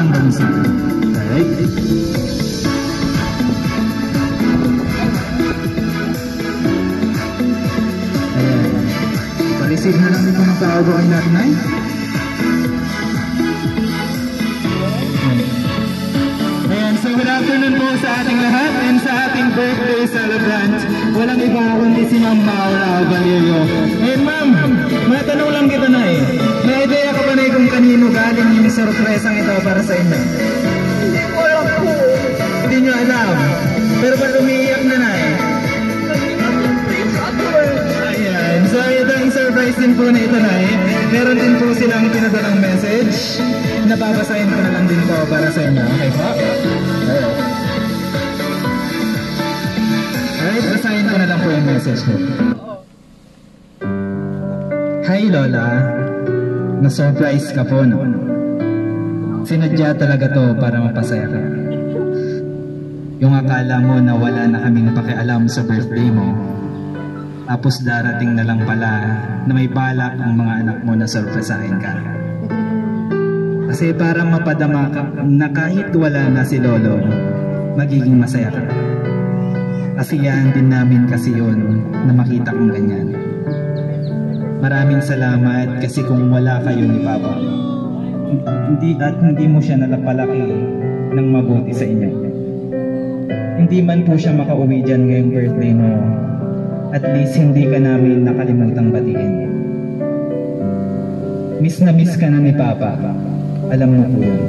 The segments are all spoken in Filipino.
candles na. Alright? Ayan. Pa-receive na lang ito ng tawag kay Nanay. Ayan, so good afternoon po sa ating lahat and sa ating birthday celebrant. Walang iba kundi si Ma'am Maura Valerio. Ayan ma'am, matanong lang kita na eh. May idea ka ba na kung kanino galing yung sorpresang ito para sa inyo? Hindi ko alam po. Hindi nyo alam. Pero ba't umiiyak na eh? Ayan, so ito ang surprise din po na ito na eh. Meron din po silang pinadalang message. Nababasahin ko na lang din po para sa inyo. Okay po? Alright, basahin ko na lang po yung message ko. Hi Lola, na-surprise ka po no? Sinadya talaga to para mapasaya ka. Yung akala mo na wala na kaming pakialam sa birthday mo, tapos darating na lang pala na may balak ang mga anak mo na surprisahin ka. Kasi parang mapadama ka na kahit wala na si Lolo, magiging masaya ka. Kasiyahan din namin kasi yun na makita kong ganyan. Maraming salamat kasi kung wala kayo ni Papa, hindi mo siya nalapalaki ng mabuti sa inyo. Hindi man po siya makauwi dyan ngayong birthday mo, at least hindi ka namin nakalimutang batiin. Miss na miss ka na ni Papa. Alam mo po yun.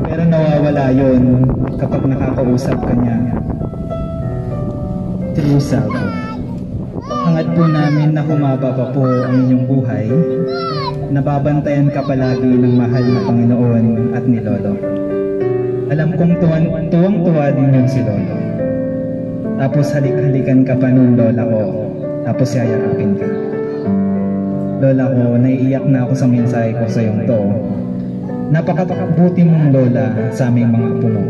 Pero nawawala yun kapag nakakausap ka niya through cellphone. Hangad po namin na humaba pa po ang inyong buhay, nababantayan ka palagi ng mahal na Panginoon at ni Lolo. Alam kong tuwang-tuwa din yun si Lolo. Tapos halik-halikan ka pa nun Lola ko, tapos yayakapin ka. Lola ko, naiiyak na ako sa mensahe ko sa iyong to. Napakabuti mong Lola sa aming mga apo mo.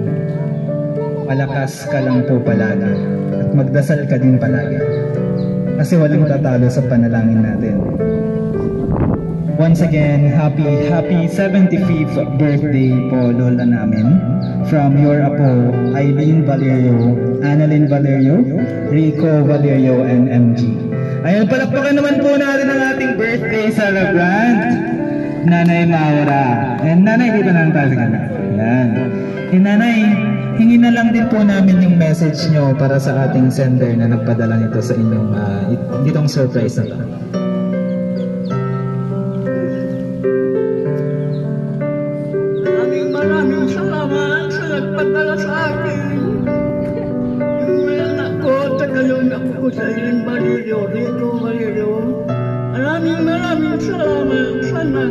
Malakas ka lang po palagi at magdasal ka din palagi. Kasi walang tatalo sa panalangin natin. Once again, happy 75th birthday po Lola namin. From your apo, Eileen Valerio, Annalyn Valerio, Rico Valerio, and MG. Ayan, palakpakan naman po natin ang ating birthday celebrant, Nanay Maura. And Nanay, dito na lang tayo sa kanila. Ayan. Nanay, hingin na lang din po namin yung message nyo para sa ating sender na nagpadala nito sa inyong ditong surprise na to. Maraming salamat sa nagpadala sa akin. Yung mga anak ko, tagalong ako ko sa Eileen Valerio, Rico Valerio. Maraming salamat. Sana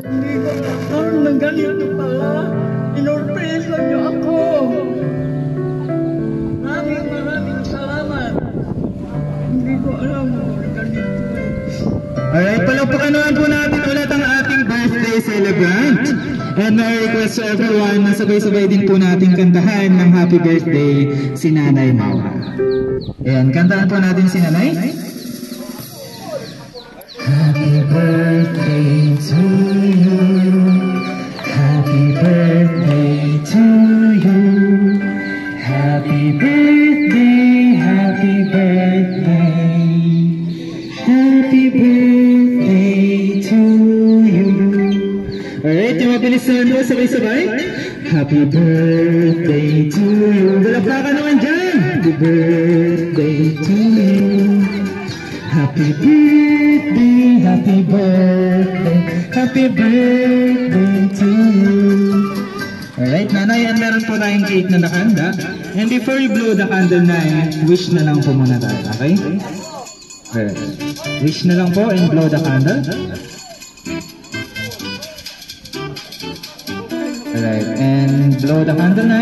hindi ko nakaroon ng ganito pala. Inorpresa niyo ako. Maraming salamat. Hindi ko alam kung ganito. Alright, palakpakan naman po natin ulit ang ating birthday celebrant. And I request to everyone na sabay-sabay din po natin kantahan ng happy birthday si Nanay Maura. Ayan, kantahan po natin si Nanay. Happy birthday to you. Happy birthday to you. Happy birthday, happy birthday. Happy birthday to you. Alright, yung mabilis na ano, sabay-sabay. Happy birthday to you. Dalapaka naman dyan. Happy birthday to you. Happy birthday, happy birthday, happy birthday to you. Alright, Nanay, and meron po tayong cake na nakahanda. And before you blow the candle na, wish na lang po muna tayo, okay? Alright, wish na lang po and blow the candle. Alright, and blow the candle na.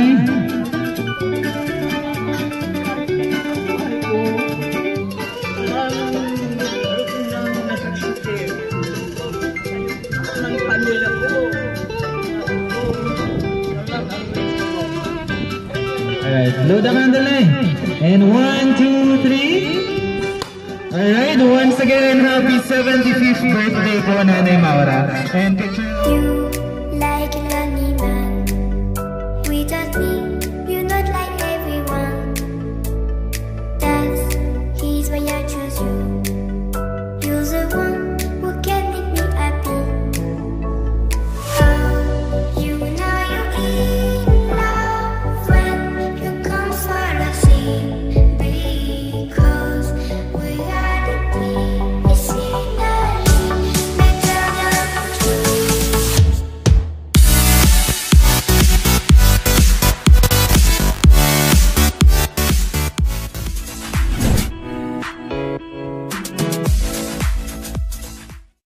Alright, blow the candle na. And 1, 2, 3. Alright, once again, happy 75th birthday po Nanay Maura. And picture...